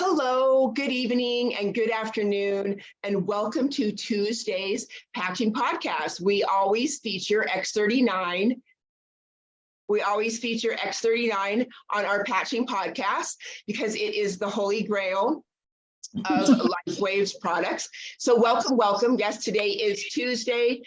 Hello, good evening and good afternoon, and welcome to Tuesday's Patching Podcast. We always feature X39. On our Patching Podcast because it is the holy grail of Lifewave's products. So welcome. Yes, today is Tuesday,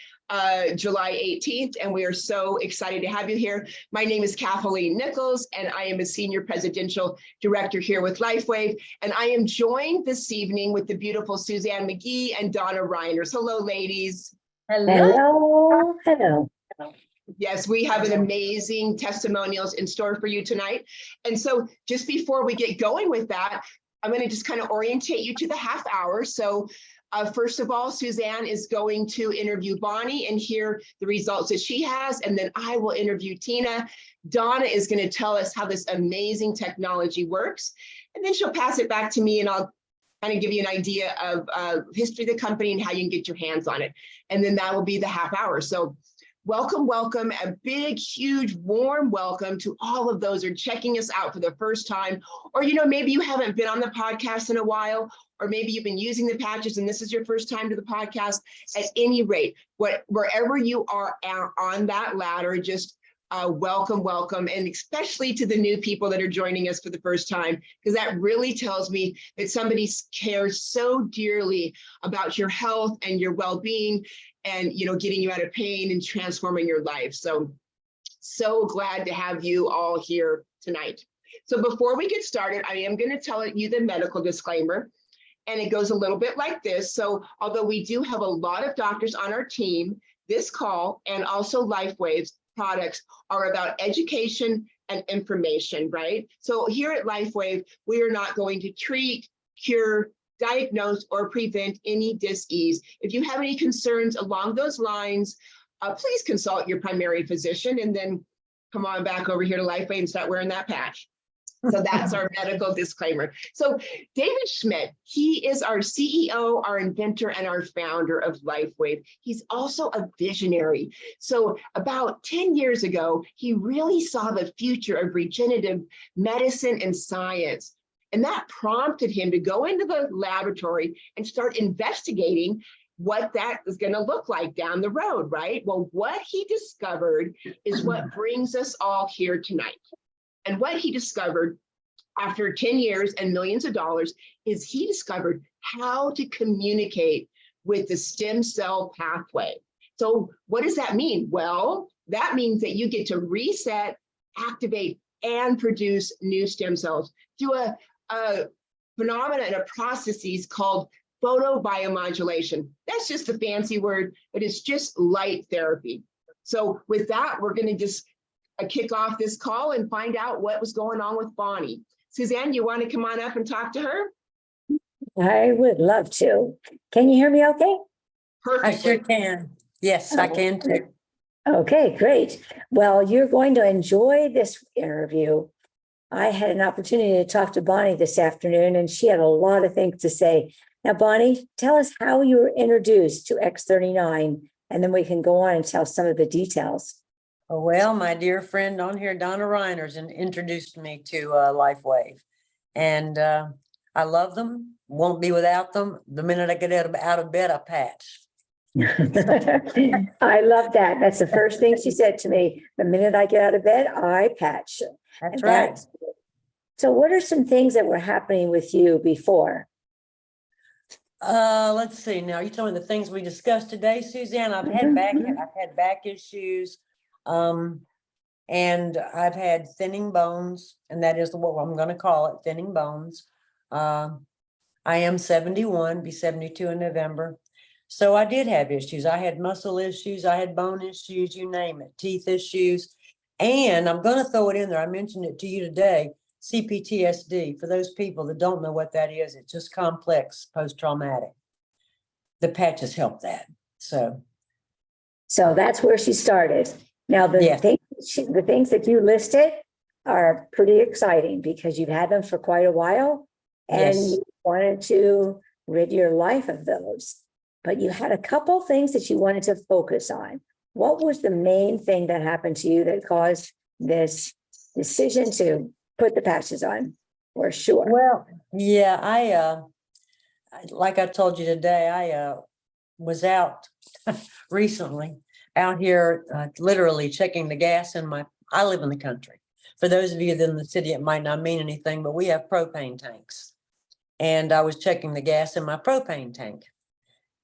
July 18th, and we are so excited to have you here. My name is Kathaleen Nichols, and I am a Senior Presidential Director here with Lifewave, and I am joined this evening with the beautiful Suzanne McGee and Donna Reiners. Hello, ladies. Hello. Yes, we have an amazing testimonials in store for you tonight. And so just before we get going with that, I'm going to just kind of orientate you to the half hour. So first of all, Suzanne is going to interview Bonnie and hear the results that she has. And then I will interview Tina. Donna is going to tell us how this amazing technology works. And then she'll pass it back to me and I'll kind of give you an idea of history of the company and how you can get your hands on it. And then that will be the half hour. So welcome, a big, huge, warm welcome to all of those who are checking us out for the first time, or, maybe you haven't been on the podcast in a while, or maybe you've been using the patches and this is your first time to the podcast. At any rate, wherever you are on that ladder, just welcome, and especially to the new people that are joining us for the first time, because that really tells me that somebody cares so dearly about your health and your well-being and, getting you out of pain and transforming your life. So glad to have you all here tonight. So before we get started, I am going to tell you the medical disclaimer, and it goes a little bit like this. So although we do have a lot of doctors on our team, this call and also Lifewave's products are about education and information, right? So here at Lifewave, we are not going to treat, cure, diagnose, or prevent any dis-ease. If you have any concerns along those lines, please consult your primary physician and then come on back over here to Lifewave and start wearing that patch. So that's our medical disclaimer. So David Schmidt, he is our CEO, our inventor, and our founder of Lifewave. He's also a visionary. So about 10 years ago, he really saw the future of regenerative medicine and science. And that prompted him to go into the laboratory and start investigating what that is going to look like down the road, right? Well, what he discovered is what brings us all here tonight. And what he discovered after 10 years and millions of dollars is he discovered how to communicate with the stem cell pathway. So what does that mean? Well, that means that you get to reset, activate, and produce new stem cells through a phenomena and a processes called photobiomodulation. That's just a fancy word, but it's just light therapy. So with that, we're going to just kick off this call and find out what was going on with Bonnie. Suzanne, you want to come on up and talk to her? I would love to. Can you hear me okay? Perfect. I sure can. Yes, I can too. Okay, great. Well, you're going to enjoy this interview. I had an opportunity to talk to Bonnie this afternoon, and she had a lot of things to say. Now, Bonnie, tell us how you were introduced to X39, and then we can go on and tell some of the details. Oh, well, my dear friend on here, Donna Reiners, introduced me to Lifewave. And I love them, won't be without them. The minute I get out of bed, I patch. I love that. That's the first thing she said to me. The minute I get out of bed, I patch. That's right. So what are some things that were happening with you before? Let's see. Now, you telling me the things we discussed today, Suzanne? I've had back issues. And I've had thinning bones, and that is what I'm going to call it, thinning bones. I am 71, be 72 in November. So I did have issues. I had muscle issues. I had bone issues, you name it, teeth issues. And I'm going to throw it in there. I mentioned it to you today, CPTSD. For those people that don't know what that is, it's just complex post-traumatic. The patches help that. So that's where she started. Now, the things that you listed are pretty exciting because you've had them for quite a while and you wanted to rid your life of those. But you had a couple things that you wanted to focus on. What was the main thing that happened to you that caused this decision to put the patches on? for sure. Well, yeah, like I told you today, I was out recently out here, literally checking the gas in I live in the country. For those of you that in the city, it might not mean anything, but we have propane tanks. And I was checking the gas in my propane tank.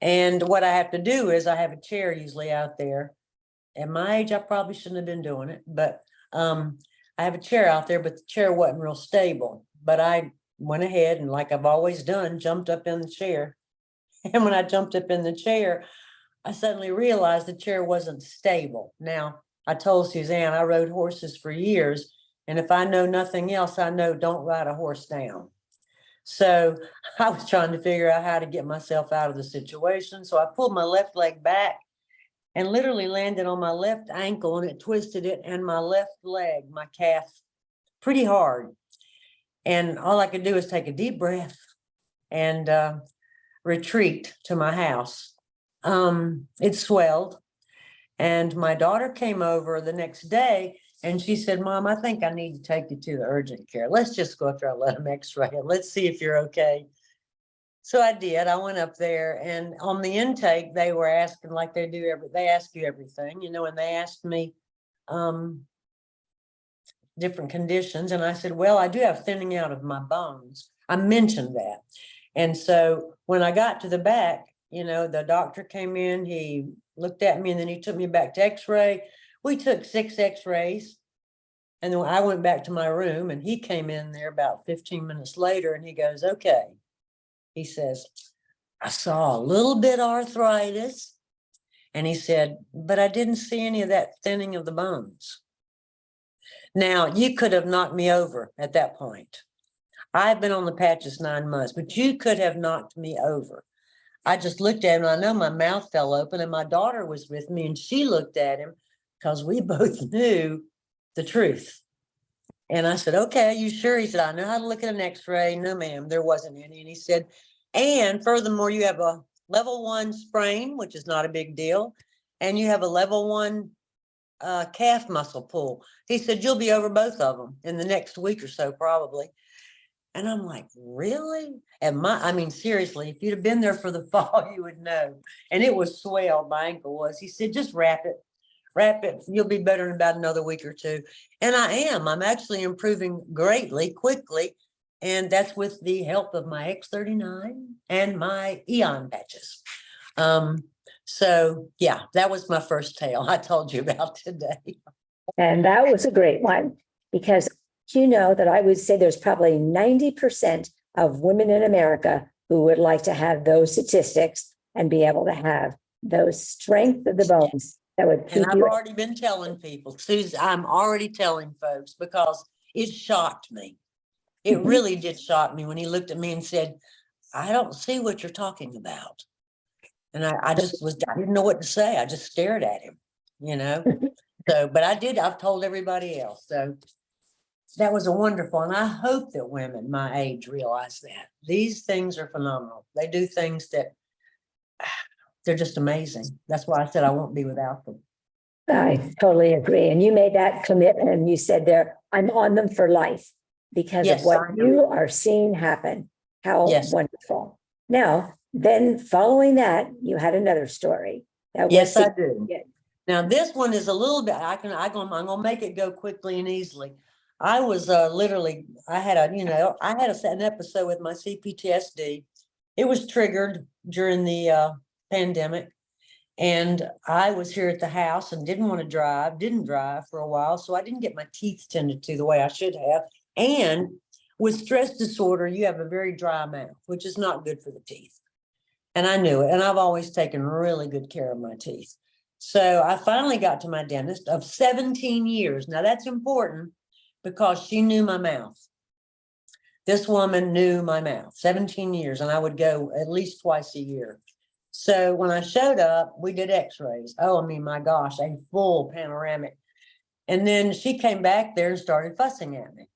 And what I have to do is I have a chair usually out there. At my age, I probably shouldn't have been doing it, but I have a chair out there, but the chair wasn't real stable. But I went ahead and, like I've always done, jumped up in the chair. And when I jumped up in the chair, I suddenly realized the chair wasn't stable. Now, I told Suzanne I rode horses for years, and if I know nothing else, I know don't ride a horse down. So I was trying to figure out how to get myself out of the situation. So I pulled my left leg back and literally landed on my left ankle, and it twisted it and my left leg, my calf, pretty hard. And all I could do is take a deep breath and retreat to my house. It swelled, and my daughter came over the next day and she said, Mom, I think I need to take you to the urgent care. Let's just go up there and let them x-ray it. Let's see if you're okay. So I did. I went up there, and on the intake, they were asking, like they do they ask you everything, you know, and they asked me different conditions. And I said, well, I do have thinning out of my bones. I mentioned that. And so when I got to the back, you know, the doctor came in, he looked at me, and then he took me back to x-ray. We took 6 x-rays. And then I went back to my room, and he came in there about 15 minutes later, and he goes, okay. He says, I saw a little bit arthritis. And he said, but I didn't see any of that thinning of the bones. Now, you could have knocked me over at that point. I've been on the patches 9 months, but you could have knocked me over. I just looked at him, and I know my mouth fell open, and my daughter was with me, and she looked at him because we both knew the truth. And I said, okay, are you sure? He said, I know how to look at an x-ray. No, ma'am, there wasn't any. And he said, and furthermore, you have a level 1 sprain, which is not a big deal. And you have a level 1 calf muscle pull. He said, you'll be over both of them in the next week or so, probably. And I'm like, really? And I mean, seriously, if you'd have been there for the fall, you would know. And it was swelled, my ankle was. He said, just wrap it. Wrap it. You'll be better in about another week or two. And I am. I'm actually improving greatly, quickly. And that's with the help of my X39 and my Eon patches. So yeah, that was my first tale I told you about today. And that was a great one, because you know that I would say there's probably 90% of women in America who would like to have those statistics and be able to have those strength of the bones. That would keep and I've you. already been telling people, Susan, I'm already telling folks, because it shocked me. It really did shock me when he looked at me and said, I don't see what you're talking about. And I didn't know what to say. I just stared at him, you know. So, but I've told everybody else. So that was a wonderful. And I hope that women my age realize that these things are phenomenal. They do things that they're just amazing. That's why I said I won't be without them. I totally agree. And you made that commitment, and you said there, I'm on them for life because Yes, of what I know. you are seeing happen. How Yes. wonderful. Now, then following that, you had another story. That Yes, was I do. Now, this one is a little bit, I'm gonna make it go quickly and easily. I was literally, I had an episode with my CPTSD. It was triggered during the pandemic. And I was here at the house and didn't drive for a while. So I didn't get my teeth tended to the way I should have. And with stress disorder, you have a very dry mouth, which is not good for the teeth. And I knew it. And I've always taken really good care of my teeth. So I finally got to my dentist of 17 years. Now that's important because she knew my mouth. This woman knew my mouth, 17 years, and I would go at least twice a year. So when I showed up, we did x-rays. Oh, I mean, my gosh, a full panoramic. And then she came back there and started fussing at me.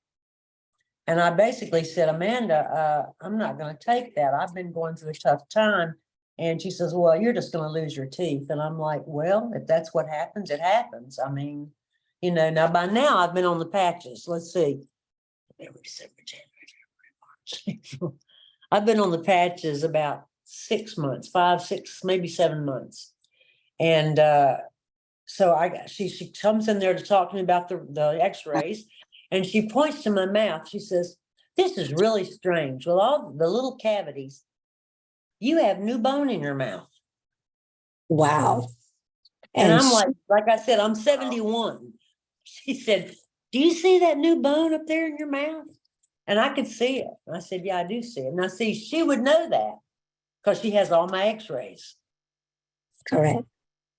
And I basically said, Amanda, I'm not going to take that. I've been going through a tough time. And she says, well, you're just going to lose your teeth. And I'm like, well, if that's what happens, it happens. I mean, you know, now by now I've been on the patches. Let's see. December, January. I've been on the patches about 6 months, 5, 6, maybe 7 months. And so she comes in there to talk to me about the x-rays, and she points to my mouth. She says, "This is really strange. With all the little cavities, you have new bone in your mouth." Wow. And I'm like I said, I'm 71. She said, "Do you see that new bone up there in your mouth?" And I could see it. I said, "Yeah, I do see it." And I see she would know that because she has all my x-rays. Correct.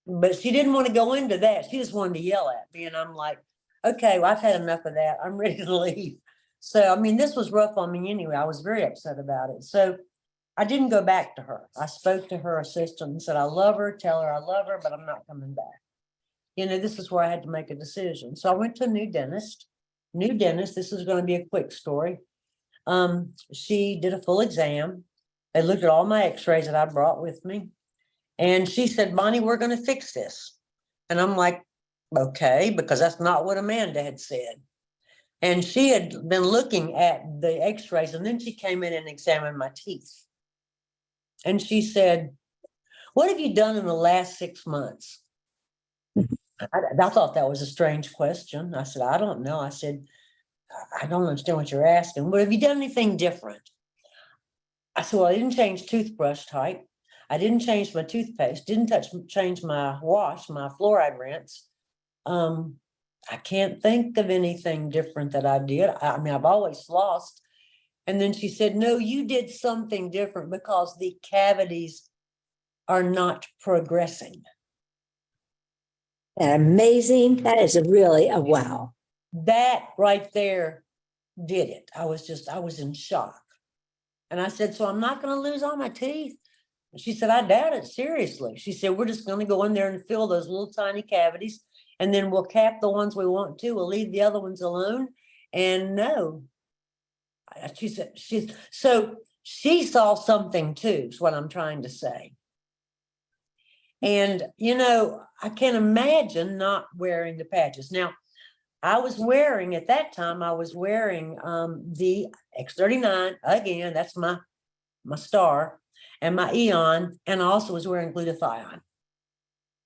But she didn't want to go into that. She just wanted to yell at me. And I'm like, okay, well, I've had enough of that. I'm ready to leave. So, I mean, this was rough on me anyway. I was very upset about it. So I didn't go back to her. I spoke to her assistant and said, "I love her, tell her I love her, but I'm not coming back." You know, this is where I had to make a decision. So I went to a new dentist. This is going to be a quick story. She did a full exam. They looked at all my x-rays that I brought with me. And she said, "Bonnie, we're going to fix this." And I'm like, okay, because that's not what Amanda had said. And she had been looking at the x-rays, and then she came in and examined my teeth. And she said, "What have you done in the last 6 months?" I thought that was a strange question. I said, "I don't know." I said, "I don't understand what you're asking. But have you done anything different?" I said, "Well, I didn't change toothbrush type. I didn't change my toothpaste, didn't change my wash, my fluoride rinse. I can't think of anything different that I did. I mean, I've always flossed." And then she said, "No, you did something different because the cavities are not progressing." Amazing. That is really a wow. That right there did it. I was in shock. And I said, "So I'm not going to lose all my teeth?" And she said, "I doubt it, seriously." She said, "We're just going to go in there and fill those little tiny cavities, and then we'll cap the ones we want to. We'll leave the other ones alone." And no, she said, so she saw something too, is what I'm trying to say. And, you know, I can't imagine not wearing the patches. Now, at that time, I was wearing the X39, again, that's my star, and my Eon, and I also was wearing glutathione.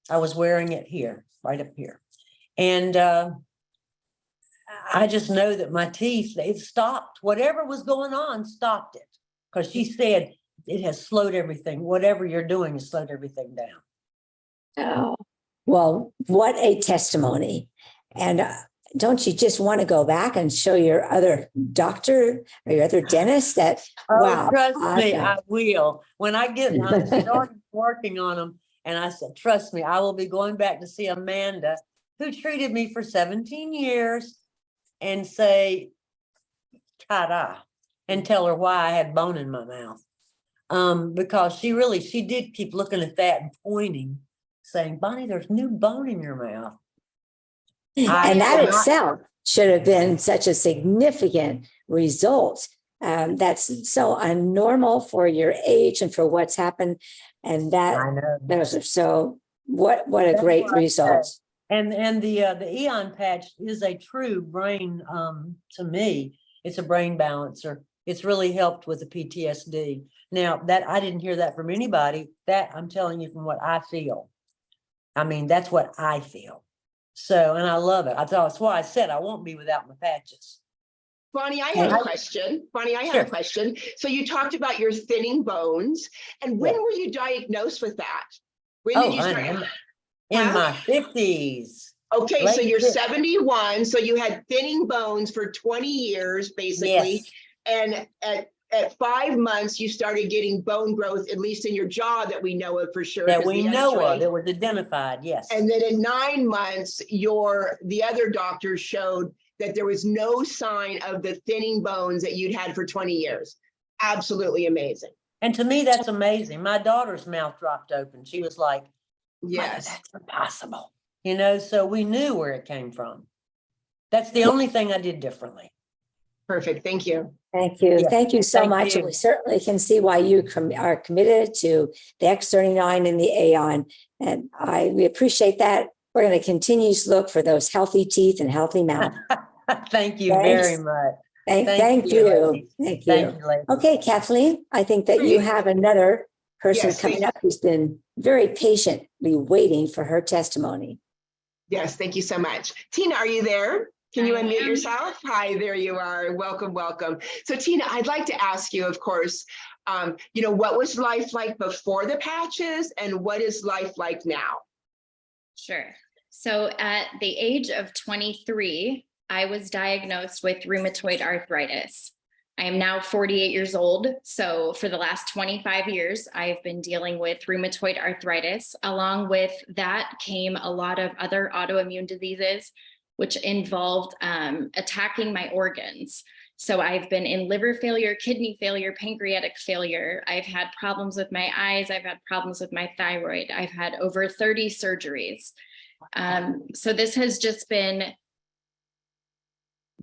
I was wearing it here, right up here. And I just know that my teeth, it stopped. Whatever was going on stopped it. Because she said it has slowed everything. Whatever you're doing has slowed everything down. Oh, well, what a testimony. And don't you just want to go back and show your other doctor or your other dentist that, wow. Trust me, I will. When I started working on them, and I said, "Trust me, I will be going back to see Amanda, who treated me for 17 years, and say, ta-da, and tell her why I had bone in my mouth." Because she did keep looking at that and pointing, saying, "Bonnie, there's new bone in your mouth." And that itself should have been such a significant result. That's so unnormal for your age and for what's happened. And those are so, what a great result. And the Eon patch is a true brain, to me, it's a brain balancer. It's really helped with the PTSD. Now, that I didn't hear that from anybody. That I'm telling you from what I feel. I mean, that's what I feel. So, and I love it. That's why I said I won't be without my patches. Bonnie, I have a question. Sure. A question. So you talked about your thinning bones, and when were you diagnosed with that? When did you start? In my 50s. Okay, so you're 71. So you had thinning bones for 20 years, basically. Yes. And at 5 months, you started getting bone growth, at least in your jaw that we know of for sure. That we know of, it was identified, yes. And then in 9 months, the other doctors showed that there was no sign of the thinning bones that you'd had for 20 years. Absolutely amazing. And to me, that's amazing. My daughter's mouth dropped open. She was like, "Yes, that's impossible." You know, so we knew where it came from. That's the only thing I did differently. Perfect. Thank you. Thank you. Yeah. Thank you so Thank much. you. And we certainly can see why you are committed to the X39 and the Aon. And we appreciate that. We're going to continue to look for those healthy teeth and healthy mouth. Thank you very much. Thank you. ladies. Thank you. Thank you, ladies. Okay, Kathleen, I think that you have another person Yes, coming thank up who's been very patiently waiting for her testimony. Yes, thank you so much. Tina, are you there? Can you I unmute am. yourself? Hi, there you are. Welcome, welcome. So Tina, I'd like to ask you, of course, what was life like before the patches and what is life like now? Sure. So at the age of 23, I was diagnosed with rheumatoid arthritis. I am now 48 years old. So for the last 25 years, I've been dealing with rheumatoid arthritis. Along with that came a lot of other autoimmune diseases, which involved attacking my organs. So I've been in liver failure, kidney failure, pancreatic failure. I've had problems with my eyes. I've had problems with my thyroid. I've had over 30 surgeries. So this has just been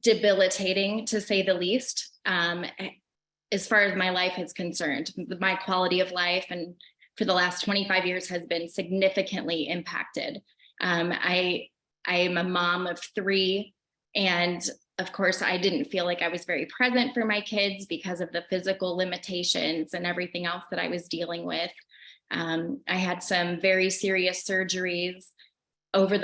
debilitating, to say the least, as far as my life is concerned. My quality of life and for the last 25 years has been significantly impacted. I am a mom of 3, and of course, I didn't feel like I was very present for my kids because of the physical limitations and everything else that I was dealing with. I had some very serious surgeries over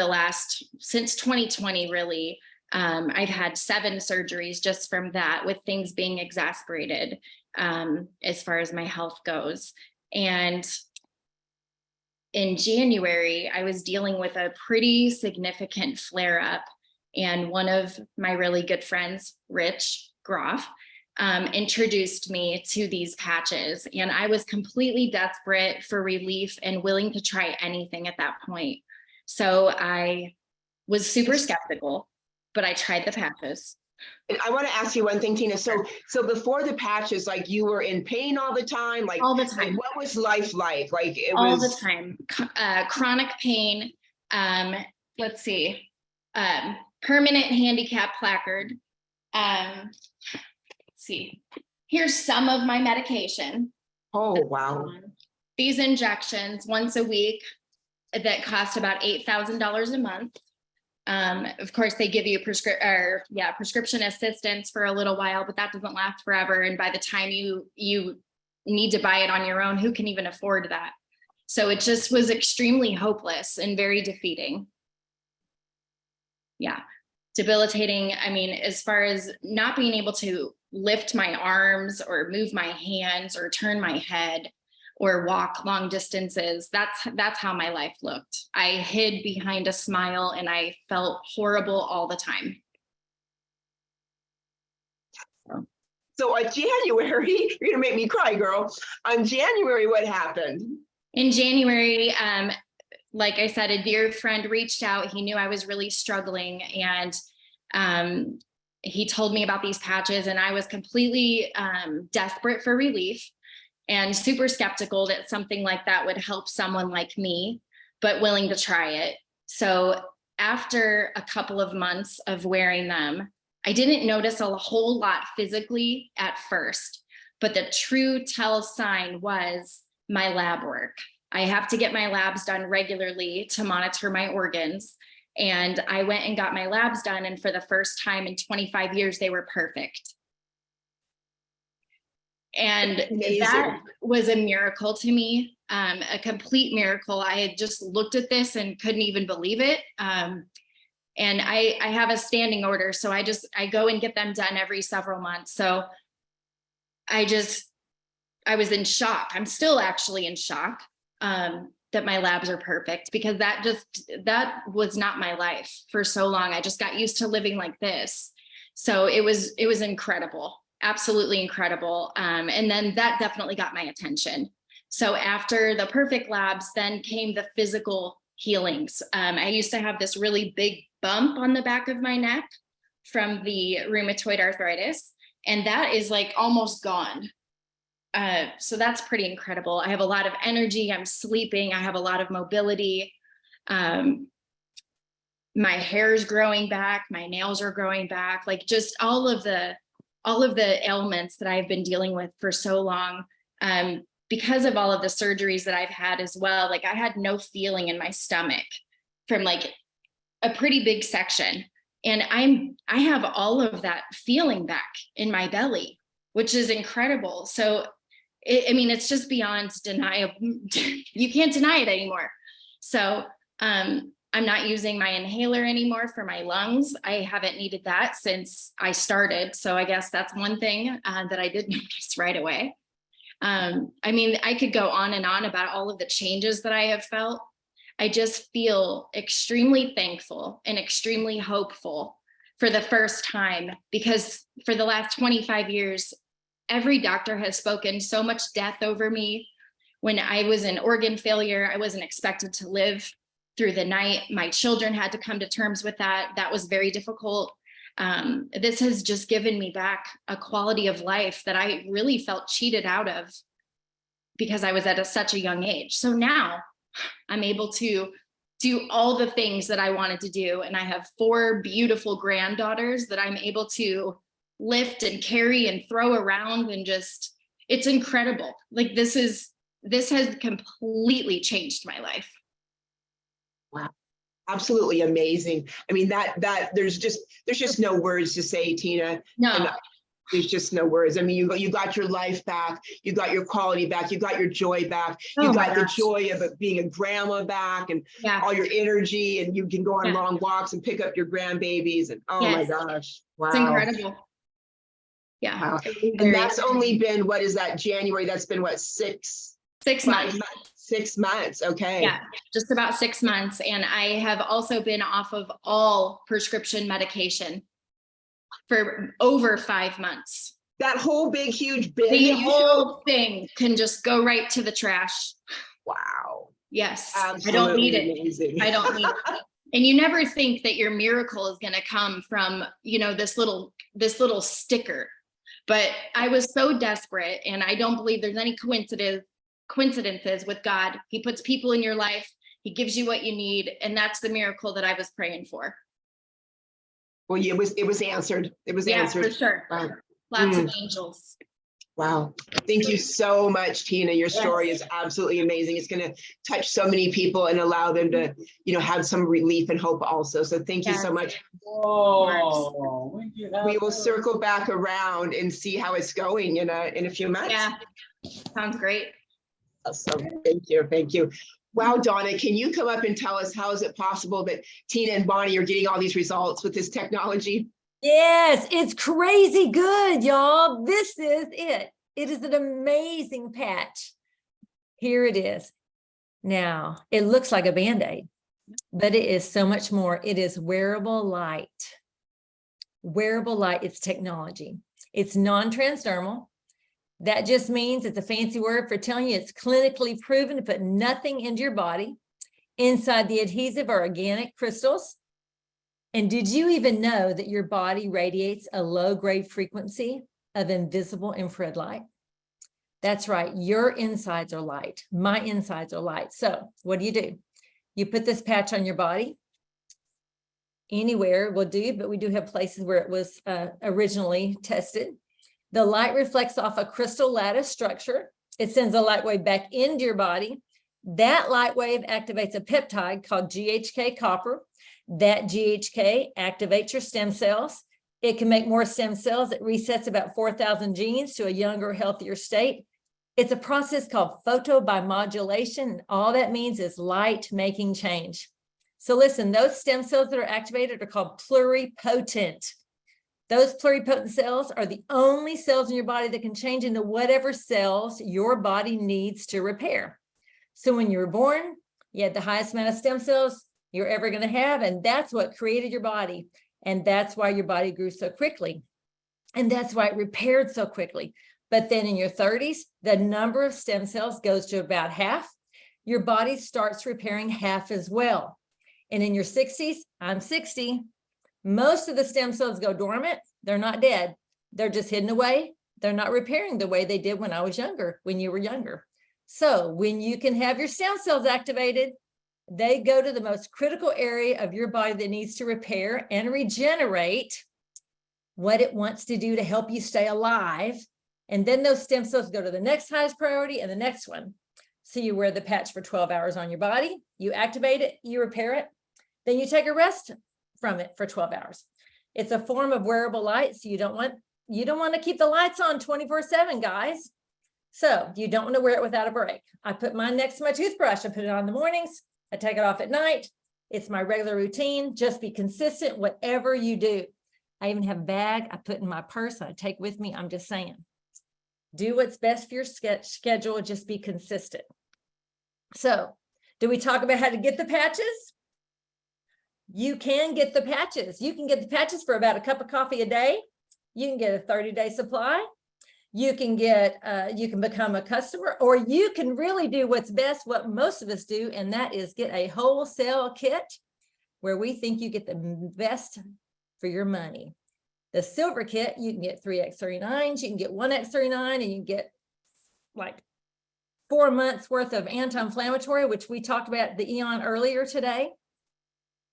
since 2020, really. I've had 7 surgeries just from that, with things being exasperated as far as my health goes. And in January, I was dealing with a pretty significant flare-up, and one of my really good friends, Rich Groff, introduced me to these patches, and I was completely desperate for relief and willing to try anything at that point. So I was super skeptical, but I tried the patches. And I want to ask you one thing, Tina. So before the patches, like you were in pain all the time, like All the time. what was life like? Like it All was the time. Chronic pain. Let's see. Permanent handicap placard. Let's see. Here's some of my medication. Oh, wow. These injections once a week that cost about $8,000 a month. Of course, they give you prescription assistance for a little while, but that doesn't last forever. And by the time you need to buy it on your own, who can even afford that? So it just was extremely hopeless and very defeating. Yeah, debilitating. I mean, as far as not being able to lift my arms or move my hands or turn my head or walk long distances, that's how my life looked. I hid behind a smile and I felt horrible all the time. So on January, you're gonna make me cry, girl. On January, what happened? In January, like I said, a dear friend reached out. He knew I was really struggling, and he told me about these patches, and I was completely desperate for relief and super skeptical that something like that would help someone like me, but willing to try it. So after a couple of months of wearing them, I didn't notice a whole lot physically at first, but the true tell sign was my lab work. I have to get my labs done regularly to monitor my organs. And I went and got my labs done. And for the first time in 25 years, they were perfect. And that was a miracle to me, a complete miracle. I had just looked at this and couldn't even believe it. And I have a standing order, so I go and get them done every several months. So I was in shock. I'm still actually in shock that my labs are perfect, because that was not my life for so long. I just got used to living like this. So it was incredible. Absolutely incredible. And then that definitely got my attention. So after the perfect labs, then came the physical healings. I used to have this really big bump on the back of my neck from the rheumatoid arthritis, and that is like almost gone. So that's pretty incredible. I have a lot of energy. I'm sleeping. I have a lot of mobility. My hair's growing back. My nails are growing back. Like just all of the ailments that I've been dealing with for so long, because of all of the surgeries that I've had as well. Like I had no feeling in my stomach from like a pretty big section. And I have all of that feeling back in my belly, which is incredible. So, I mean, it's just beyond deniable. You can't deny it anymore. So, I'm not using my inhaler anymore for my lungs. I haven't needed that since I started. So I guess that's one thing that I did notice right away. I mean, I could go on and on about all of the changes that I have felt. I just feel extremely thankful and extremely hopeful for the first time, because for the last 25 years, every doctor has spoken so much death over me. When I was in organ failure, I wasn't expected to live through the night. My children had to come to terms with that. That was very difficult. This has just given me back a quality of life that I really felt cheated out of because I was at such a young age. So now I'm able to do all the things that I wanted to do. And I have 4 beautiful granddaughters that I'm able to lift and carry and throw around, and just, it's incredible. Like this has completely changed my life. Wow. Absolutely amazing. I mean, that there's just no words to say, Tina. No. And there's just no words. I mean, you got your life back, you got your quality back, you got your joy back, you got the joy of it being a grandma back, and all your energy, and you can go on long walks and pick up your grandbabies, and my gosh. Wow. It's incredible. Yeah. Wow. And that's only been, what is that, January? That's been what, 6 months. 6 months. Okay. Yeah, just about 6 months. And I have also been off of all prescription medication for over 5 months. That whole big, huge bin. The whole thing can just go right to the trash. Wow. Yes. Absolutely I don't need amazing. it. I don't need it. And you never think that your miracle is going to come from, this little sticker. But I was so desperate, and I don't believe there's any coincidences with God. He puts people in your life. He gives you what you need. And that's the miracle that I was praying for. Well, it was answered. It was answered. For sure. Wow. Lots of angels. Wow. Thank you so much, Tina. Your story is absolutely amazing. It's going to touch so many people and allow them to, have some relief and hope also. So thank you so much. Oh, we will circle back around and see how it's going in a few months. Yeah. Sounds great. Awesome. Thank you. Thank you. Wow, Donna, can you come up and tell us how is it possible that Tina and Bonnie are getting all these results with this technology? Yes, it's crazy good, y'all. This is it. It is an amazing patch. Here it is. Now, it looks like a Band-Aid, but it is so much more. It is wearable light. Wearable light, it's technology. It's non-transdermal. That just means it's a fancy word for telling you it's clinically proven to put nothing into your body. Inside the adhesive are organic crystals. And did you even know that your body radiates a low-grade frequency of invisible infrared light? That's right. Your insides are light. My insides are light. So what do? You put this patch on your body. Anywhere will do, but we do have places where it was originally tested. The light reflects off a crystal lattice structure. It sends a light wave back into your body. That light wave activates a peptide called GHK copper. That GHK activates your stem cells. It can make more stem cells. It resets about 4,000 genes to a younger, healthier state. It's a process called photobiomodulation. All that means is light making change. So listen, those stem cells that are activated are called pluripotent. Those pluripotent cells are the only cells in your body that can change into whatever cells your body needs to repair. So when you were born, you had the highest amount of stem cells you're ever going to have, and that's what created your body. And that's why your body grew so quickly. And that's why it repaired so quickly. But then in your 30s, the number of stem cells goes to about half. Your body starts repairing half as well. And in your 60s, I'm 60, most of the stem cells go dormant. They're not dead. They're just hidden away. They're not repairing the way they did when I was younger, when you were younger. So when you can have your stem cells activated, they go to the most critical area of your body that needs to repair and regenerate what it wants to do to help you stay alive. And then those stem cells go to the next highest priority and the next one. So you wear the patch for 12 hours on your body, you activate it, you repair it, then you take a rest from it for 12 hours. It's a form of wearable light. So you don't want to keep the lights on 24/7, guys. So you don't want to wear it without a break. I put mine next to my toothbrush. I put it on in the mornings. I take it off at night. It's my regular routine. Just be consistent, whatever you do. I even have a bag I put in my purse I take with me. I'm just saying, do what's best for your schedule. Just be consistent. So do we talk about how to get the patches? You can get the patches. You can get the patches for about a cup of coffee a day. You can get a 30-day supply. You can become a customer, or you can really do what's best, what most of us do, and that is get a wholesale kit where we think you get the best for your money. The silver kit, you can get 3 X39s, you can get 1 X39, and you can get like 4 months worth of anti-inflammatory, which we talked about the Eon earlier today.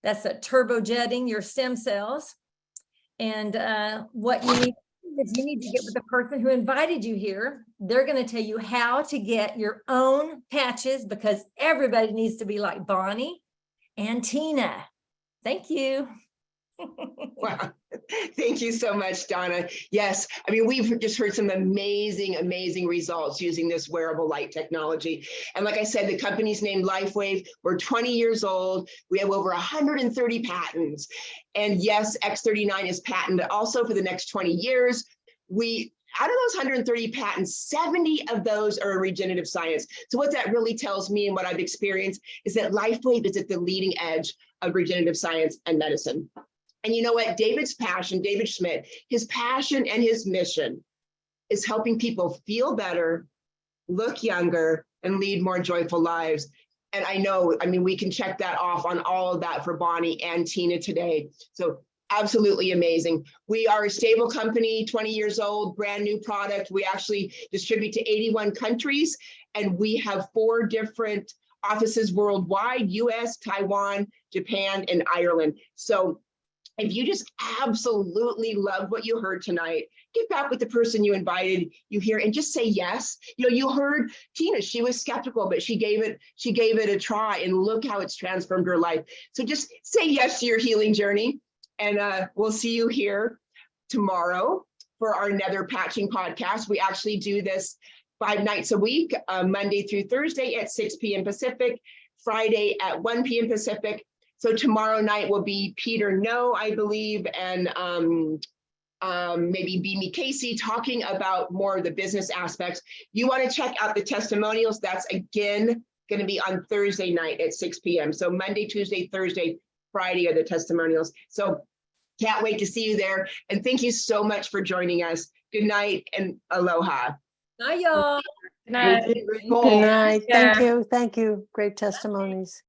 That's a turbojetting your stem cells. And what you need is you need to get with the person who invited you here. They're going to tell you how to get your own patches, because everybody needs to be like Bonnie and Tina. Thank you. Wow. Thank you so much, Donna. Yes, I mean, we've just heard some amazing, amazing results using this wearable light technology. And like I said, the company's named Lifewave. We're 20 years old. We have over 130 patents. And yes, X39 is patented also for the next 20 years. Out of those 130 patents, 70 of those are regenerative science. So what that really tells me and what I've experienced is that Lifewave is at the leading edge of regenerative science and medicine. And you know what? David's passion, David Schmidt, his passion and his mission is helping people feel better, look younger, and lead more joyful lives. And I mean, we can check that off on all of that for Bonnie and Tina today. So absolutely amazing. We are a stable company, 20 years old, brand new product. We actually distribute to 81 countries, and we have 4 different offices worldwide: US, Taiwan, Japan, and Ireland. So if you just absolutely love what you heard tonight, get back with the person you invited you here and just say yes. You know, you heard Tina, she was skeptical, but she gave it a try, and look how it's transformed her life. So just say yes to your healing journey, and we'll see you here tomorrow for our Nether Patching podcast. We actually do this 5 nights a week, Monday through Thursday at 6 p.m. Pacific, Friday at 1 p.m. Pacific. So tomorrow night will be Peter No, I believe, and maybe Beanie Casey talking about more of the business aspects. You want to check out the testimonials. That's again going to be on Thursday night at 6 p.m. So Monday, Tuesday, Thursday, Friday are the testimonials. So can't wait to see you there. And thank you so much for joining us. Good night and aloha. Bye, y'all. Good night. Good night. Thank you. Thank you. Great testimonies.